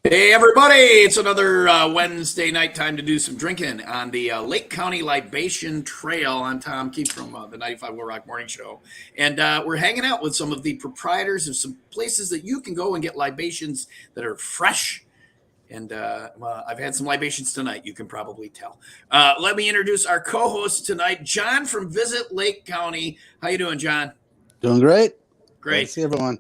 Hey everybody, it's another Wednesday night time to do some drinking on the Lake County Libation Trail. I'm Tom Kief from the 95 WIIL Rock Morning Show. And we're hanging out with some of the proprietors of some places that you can go and get libations that are fresh. And I've had some libations tonight, you can probably tell. Let me introduce our co-host tonight, John from Visit Lake County. How you doing, John? Doing great. Great. Nice to see everyone.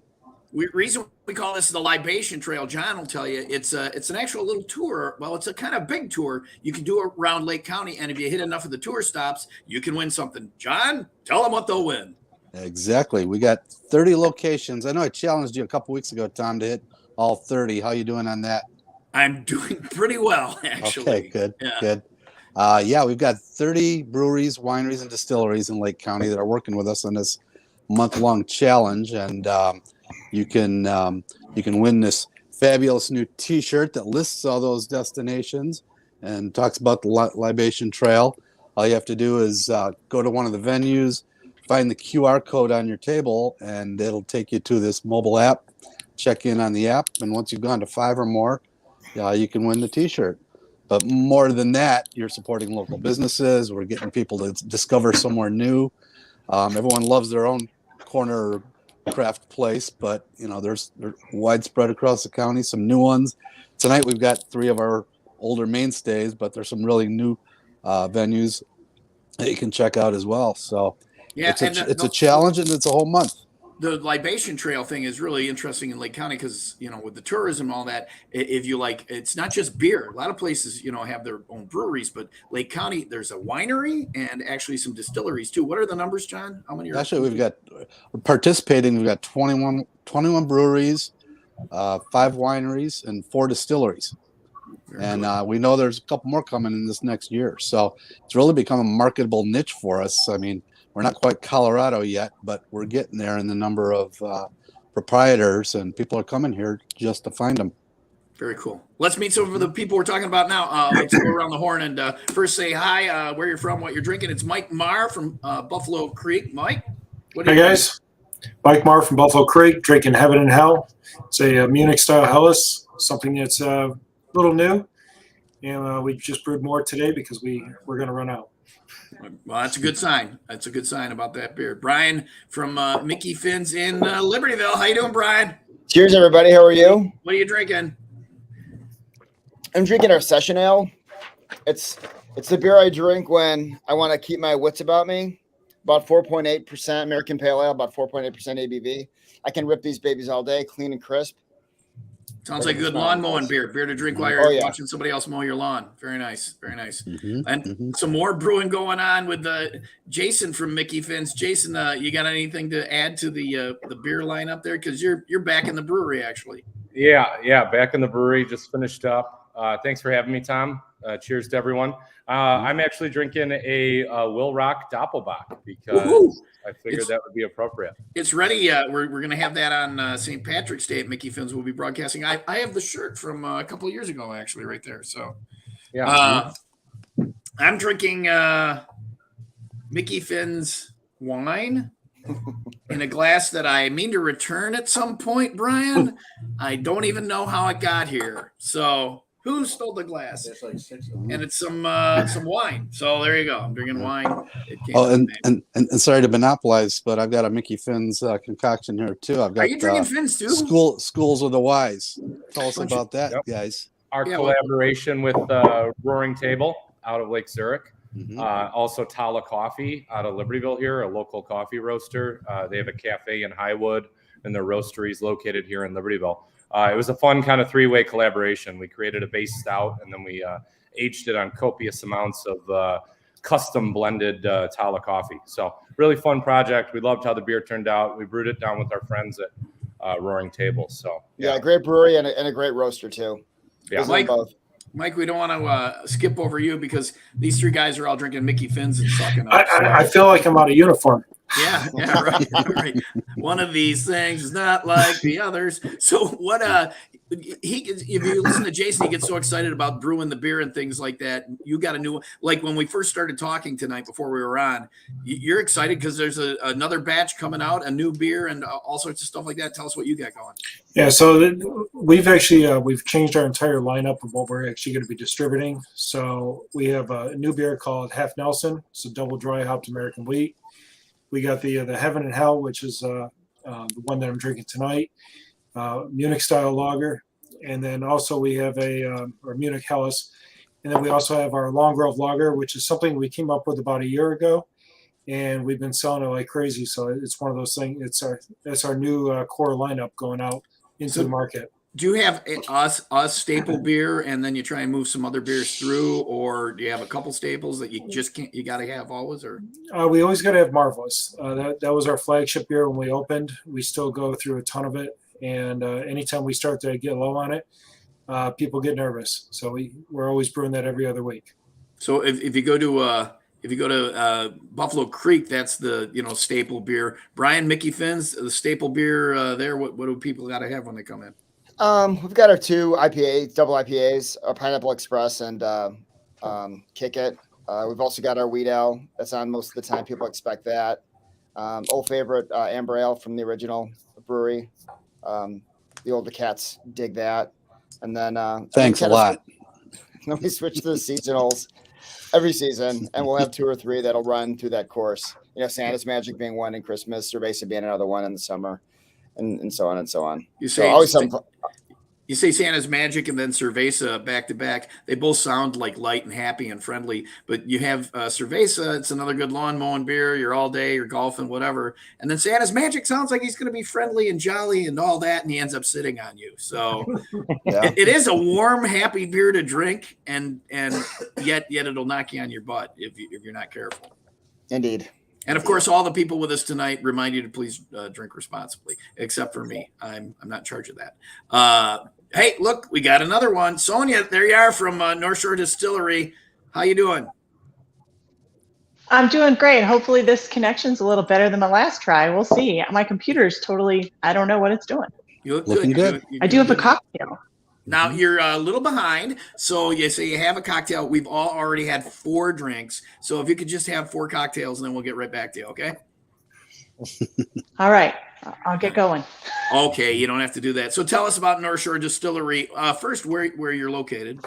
Reason we call this the Libation Trail, John will tell you, it's an actual little tour. Well, it's a kind of big tour. You can do it around Lake County, and if you hit enough of the tour stops, you can win something. John, tell them what they'll win. Exactly. We got 30 locations. I know I challenged you a couple weeks ago, Tom, to hit all 30. How you doing on that? I'm doing pretty well, actually. Okay, good, good. We've got 30 breweries, wineries, and distilleries in Lake County that are working with us on this month-long challenge, and you can win this fabulous new T-shirt that lists all those destinations and talks about the Libation Trail. All you have to do is go to one of the venues, find the QR code on your table, and it'll take you to this mobile app. Check in on the app, and once you've gone to 5 or more, you can win the T-shirt. But more than that, you're supporting local businesses. We're getting people to discover somewhere new. Everyone loves their own corner craft place, but there's widespread across the county. Some new ones tonight. We've got 3 of our older mainstays, but there's some really new venues that you can check out as well. So it's a challenge, and it's a whole month. The Libation Trail thing is really interesting in Lake County because, with the tourism and all that, if you like, it's not just beer. A lot of places, have their own breweries, but Lake County, there's a winery and actually some distilleries too. What are the numbers, John? How many are actually? We've got 21 breweries, 5 wineries, and 4 distilleries. And we know there's a couple more coming in this next year. So it's really become a marketable niche for us. I mean, we're not quite Colorado yet, but we're getting there in the number of proprietors, and people are coming here just to find them. Very cool. Let's meet some of the people we're talking about now. Let's go around the horn and first say hi, where you're from, what you're drinking. It's Mike Marr from Buffalo Creek. Mike? Hey, guys. Mike Marr from Buffalo Creek, drinking Heaven and Hell. It's a Munich-style Helles, something that's a little new. And we just brewed more today because we're going to run out. Well, that's a good sign. That's a good sign about that beer. Brian from Mickey Finn's in Libertyville. How you doing, Brian? Cheers, everybody. How are you? What are you drinking? I'm drinking our session ale. It's the beer I drink when I want to keep my wits about me. About 4.8% American Pale Ale, about 4.8% ABV. I can rip these babies all day, clean and crisp. Sounds like a good lawn mowing beer. Beer to drink while you're watching somebody else mow your lawn. Very nice. Very nice. Some more brewing going on with Jason from Mickey Finn's. Jason, you got anything to add to the beer line up there? Because you're back in the brewery, actually. Yeah, back in the brewery. Just finished up. Thanks for having me, Tom. Cheers to everyone. I'm actually drinking a WIIL Rock Doppelbock because I figured that would be appropriate. It's ready. We're going to have that on St. Patrick's Day at Mickey Finn's. We'll be broadcasting. I have the shirt from a couple of years ago, actually, right there. So, I'm drinking Mickey Finn's wine in a glass that I mean to return at some point, Brian. I don't even know how it got here. So, who stole the glass? There's like 6 of them. And it's some wine. So there you go. I'm drinking wine. And sorry to monopolize, but I've got a Mickey Finn's concoction here too. I've got. Are you drinking Finn's too? Schools of the Wise. Tell us about that, guys. Our collaboration with Roaring Table out of Lake Zurich. Also Tala Coffee out of Libertyville here, a local coffee roaster. They have a cafe in Highwood, and their roastery is located here in Libertyville. It was a fun kind of 3-way collaboration. We created a base stout, and then we aged it on copious amounts of custom blended Tala coffee. So really fun project. We loved how the beer turned out. We brewed it down with our friends at Roaring Table. So great brewery and a great roaster too. Yeah, Mike, we don't want to skip over you because these 3 guys are all drinking Mickey Finn's and sucking up. I feel like I'm out of uniform. Yeah, right. One of these things is not like the others. So what if you listen to Jason, he gets so excited about brewing the beer and things like that. You got a new, like when we first started talking tonight before we were on, you're excited because there's another batch coming out, a new beer and all sorts of stuff like that. Tell us what you got going. Yeah, so we've actually we've changed our entire lineup of what we're actually going to be distributing. So we have a new beer called Half Nelson. It's a double dry hopped American wheat. We got the Heaven and Hell, which is the one that I'm drinking tonight. Munich style lager, and then also we have our Munich Helles, and then we also have our Long Grove lager, which is something we came up with about a year ago, and we've been selling it like crazy. So it's one of those things. That's our new core lineup going out into the market. Do you have us staple beer, and then you try and move some other beers through, or do you have a couple staples that you just can't? You got to have always, or we always got to have Marvelous. That was our flagship beer when we opened. We still go through a ton of it. And anytime we start to get low on it, people get nervous. So we're always brewing that every other week. So if you go to Buffalo Creek, that's the staple beer. Brian, Mickey Finn's the staple beer there. What do people got to have when they come in? We've got our 2 IPAs, double IPAs, our Pineapple Express and Kick It. We've also got our WIIL. That's on most of the time. People expect that. Old favorite Amber Ale from the original brewery. The older cats dig that. And then thanks a lot. Then we switch to the seasonals every season, and we'll have 2 or 3 that'll run through that course. Santa's Magic being one in Christmas, Cerveza being another one in the summer, and so on and so on. You say Santa's Magic and then Cerveza back to back. They both sound like light and happy and friendly, but you have Cerveza. It's another good lawn mowing beer. You're all day, you're golfing, whatever. And then Santa's Magic sounds like he's going to be friendly and jolly and all that, and he ends up sitting on you. So Yeah. it is a warm, happy beer to drink, and yet it'll knock you on your butt if you're not careful. Indeed. And of course, all the people with us tonight remind you to please drink responsibly, except for me. I'm not in charge of that. Hey, look, we got another one. Sonja, there you are from North Shore Distillery. How you doing? I'm doing great. Hopefully this connection's a little better than my last try. We'll see. My computer's totally, I don't know what it's doing. You look Looking good. I do have a cocktail. Now you're a little behind. So you say you have a cocktail. We've all already had 4 drinks. So if you could just have 4 cocktails, and then we'll get right back to you, okay? All right. I'll get going. Okay, you don't have to do that. So tell us about North Shore Distillery. First, where you're located.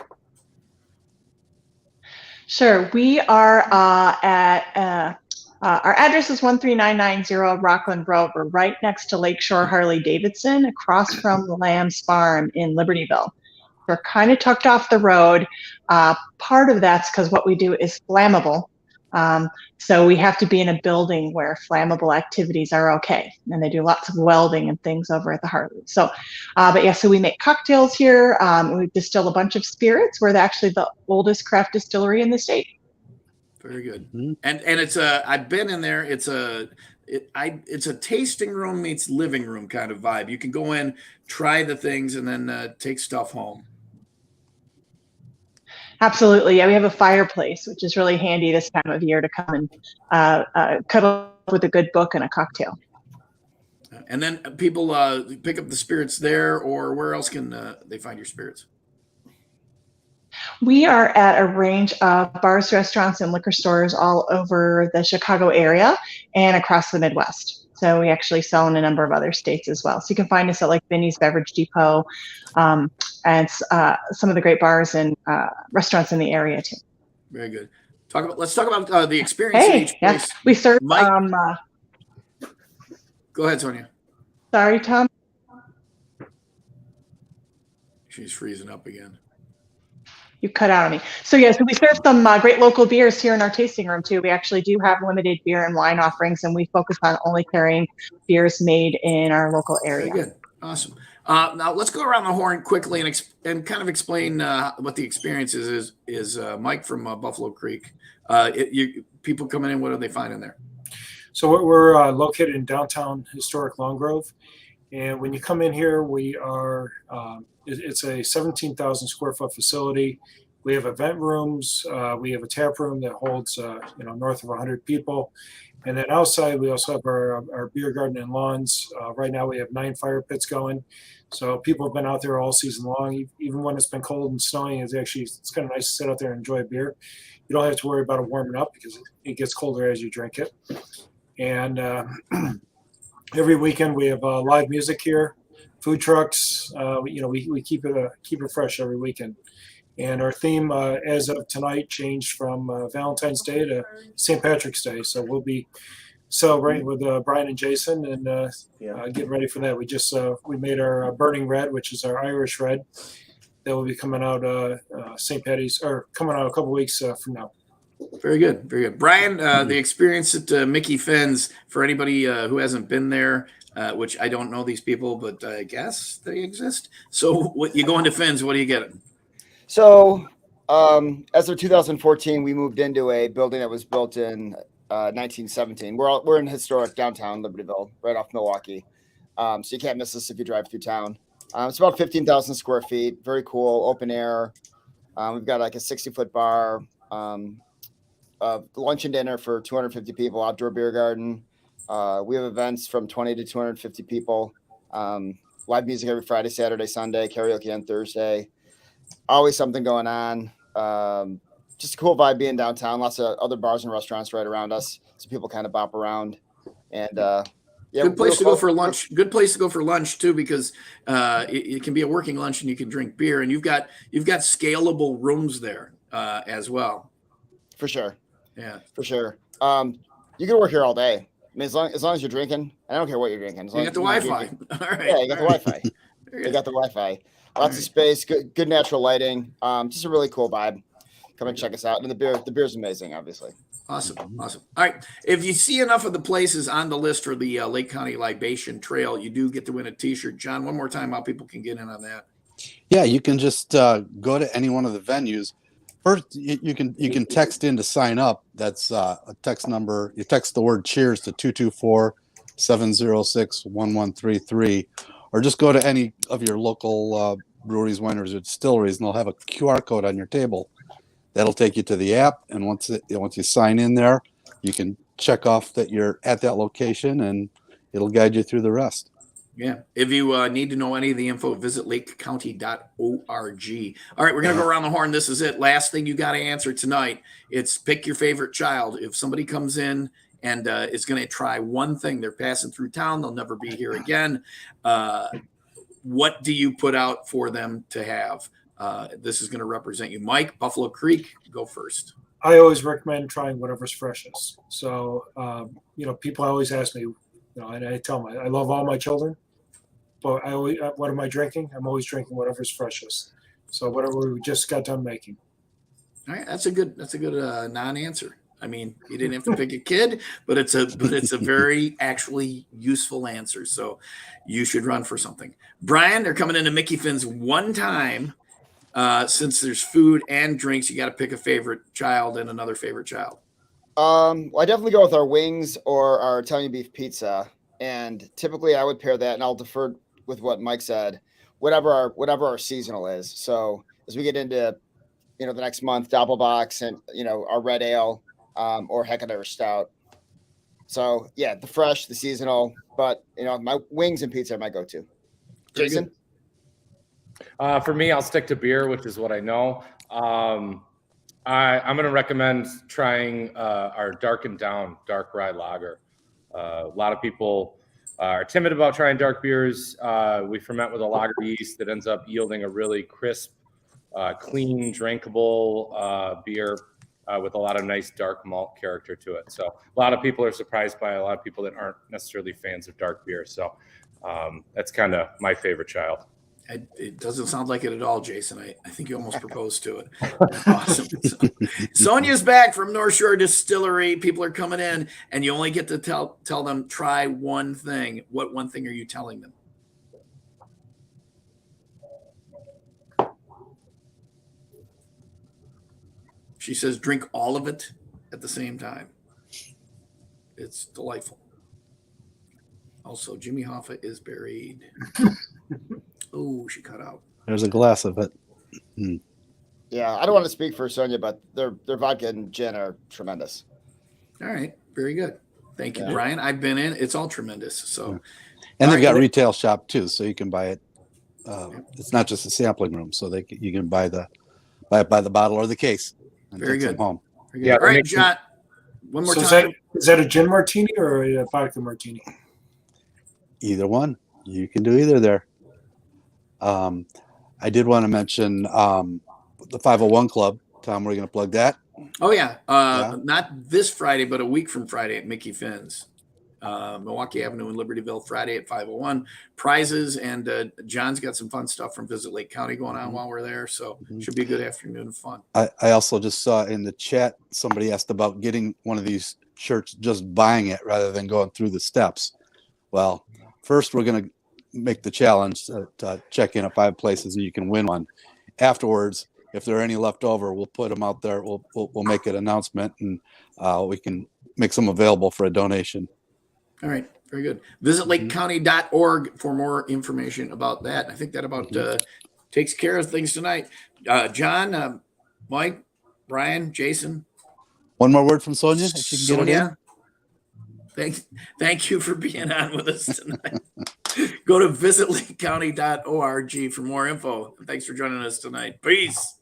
Sure. We are at our address is 13990 Rockland Road. We're right next to Lakeshore Harley-Davidson, across from the Lamb's Farm in Libertyville. We're kind of tucked off the road. Part of that's because what we do is flammable. So we have to be in a building where flammable activities are okay. And they do lots of welding and things over at the Harley. So, so we make cocktails here. We distill a bunch of spirits. We're actually the oldest craft distillery in the state. Very good. Mm-hmm. And it's I've been in there. It's a tasting room meets living room kind of vibe. You can go in, try the things, and then take stuff home. Absolutely. Yeah, we have a fireplace, which is really handy this time of year to come and cuddle up with a good book and a cocktail. And then people pick up the spirits there, or where else can they find your spirits? We are at a range of bars, restaurants, and liquor stores all over the Chicago area and across the Midwest. So we actually sell in a number of other states as well. So you can find us at like Vinny's Beverage Depot and some of the great bars and restaurants in the area too. Very good. Let's talk about the experience in each place. Yeah. We serve. Mike, go ahead, Sonja. Sorry, Tom. She's freezing up again. You cut out on me. So yes, we serve some great local beers here in our tasting room too. We actually do have limited beer and wine offerings, and we focus on only carrying beers made in our local area. Very good. Awesome. Now let's go around the horn quickly and kind of explain what the experience is. Mike from Buffalo Creek. People coming in, what are they finding there? So we're located in downtown historic Long Grove. And when you come in here, we are, it's a 17,000 square foot facility. We have event rooms. We have a tap room that holds, north of 100 people. And then outside, we also have our beer garden and lawns. Right now, we have 9 fire pits going. So people have been out there all season long. Even when it's been cold and snowing, it's kind of nice to sit out there and enjoy a beer. You don't have to worry about it warming up because it gets colder as you drink it. And every weekend, we have live music here, food trucks. We keep it fresh every weekend. And our theme, as of tonight, changed from Valentine's Day to St. Patrick's Day. So we'll be celebrating with Brian and Jason and getting ready for that. We made our Burning Red, which is our Irish Red, that will be coming out St. Patty's, or coming out a couple weeks from now. Very good, very good. Brian, the experience at Mickey Finn's, for anybody who hasn't been there, which I don't know these people, but I guess they exist. So what you go into Finn's, what do you get? So, as of 2014, we moved into a building that was built in 1917. We're in historic downtown Libertyville, right off Milwaukee. So you can't miss us if you drive through town. It's about 15,000 square feet. Very cool, open air. We've got like a 60-foot bar, lunch and dinner for 250 people, outdoor beer garden. We have events from 20 to 250 people. Live music every Friday, Saturday, Sunday, karaoke on Thursday. Always something going on. Just a cool vibe being downtown. Lots of other bars and restaurants right around us, so people kind of bop around. And good place to go for lunch. Good place to go for lunch too, because it can be a working lunch and you can drink beer, and you've got scalable rooms there as well. For sure. Yeah, for sure. You can work here all day. I mean, as long as you're drinking, I don't care what you're drinking. You got the Wi-Fi. All right. Yeah, you got the Wi-Fi. You got the Wi-Fi. Lots of space, good natural lighting. Just a really cool vibe. Come and check us out. And the beer's amazing, obviously. Awesome. All right. If you see enough of the places on the list for the Lake County Libation Trail, you do get to win a T-shirt. John, one more time, how people can get in on that. Yeah, you can just go to any one of the venues. First, you can text in to sign up. That's a text number. You text the word cheers to 224-706-1133, or just go to any of your local breweries, wineries, or distilleries, and they'll have a QR code on your table. That'll take you to the app, and once you sign in there, you can check off that you're at that location, and it'll guide you through the rest. Yeah. If you need to know any of the info, visit lakecounty.org. All right, we're going to go around the horn. This is it. Last thing you got to answer tonight. It's pick your favorite child. If somebody comes in and is going to try one thing, they're passing through town, they'll never be here again. What do you put out for them to have? This is going to represent you. Mike, Buffalo Creek, go first. I always recommend trying whatever's freshest. So, people always ask me, and I tell them I love all my children, but what am I drinking? I'm always drinking whatever's freshest. So whatever we just got done making. All right, that's a good non-answer. I mean, you didn't have to pick a kid, but it's a very actually useful answer. So you should run for something. Brian, they're coming into Mickey Finn's one time. Since there's food and drinks, you got to pick a favorite child and another favorite child. Well, I definitely go with our wings or our Italian beef pizza. And typically I would pair that, and I'll defer with what Mike said, whatever our seasonal is. So as we get into, the next month, Doppelbox and, our red ale, or Heckett Irish Stout. So yeah, the fresh, the seasonal, but my wings and pizza are my go-to. Jason? For me, I'll stick to beer, which is what I know. I'm going to recommend trying our Darkened Down dark rye lager. A lot of people are timid about trying dark beers. We ferment with a lager yeast that ends up yielding a really crisp, clean, drinkable beer with a lot of nice dark malt character to it. So a lot of people are surprised by it. A lot of people that aren't necessarily fans of dark beer. So that's kind of my favorite child. It doesn't sound like it at all, Jason. I think you almost proposed to it. Awesome. So, Sonja's back from North Shore Distillery. People are coming in, and you only get to tell them, try one thing. What one thing are you telling them? She says, drink all of it at the same time. It's delightful. Also, Jimmy Hoffa is buried. Oh, she cut out. There's a glass of it. Yeah, I don't want to speak for Sonja, but their vodka and gin are tremendous. All right, very good. Thank you, Yeah. Brian. I've been in. It's all tremendous. So, And All they've got right. retail shop too, so you can buy it. It's not just a sampling room, so you can buy it by the bottle or the case and Very take some good. home. Very good. Yeah, All right, make- John. One more So time. is that a gin martini or a vodka martini? Either one, you can do either there. I did want to mention the 501 Club. Tom, we're going to plug that. Oh yeah. Yeah. Not this Friday, but a week from Friday at Mickey Finn's, Milwaukee Avenue in Libertyville, Friday at 501. Prizes, and John's got some fun stuff from Visit Lake County going on while we're there, so should be a good afternoon of fun. I also just saw in the chat somebody asked about getting one of these shirts, just buying it rather than going through the steps. Well, first we're going to make the challenge to check in at 5 places and you can win one. Afterwards, if there are any left over, we'll put them out there. We'll make an announcement, and we can make some available for a donation. All right, very good. Visit lakecounty.org for more information about that. I think that about takes care of things tonight. John, Mike, Brian, Jason. One more word from Sonja, if you can get it in. Thank you for being on with us tonight. Go to visitlakecounty.org for more info. Thanks for joining us tonight. Peace.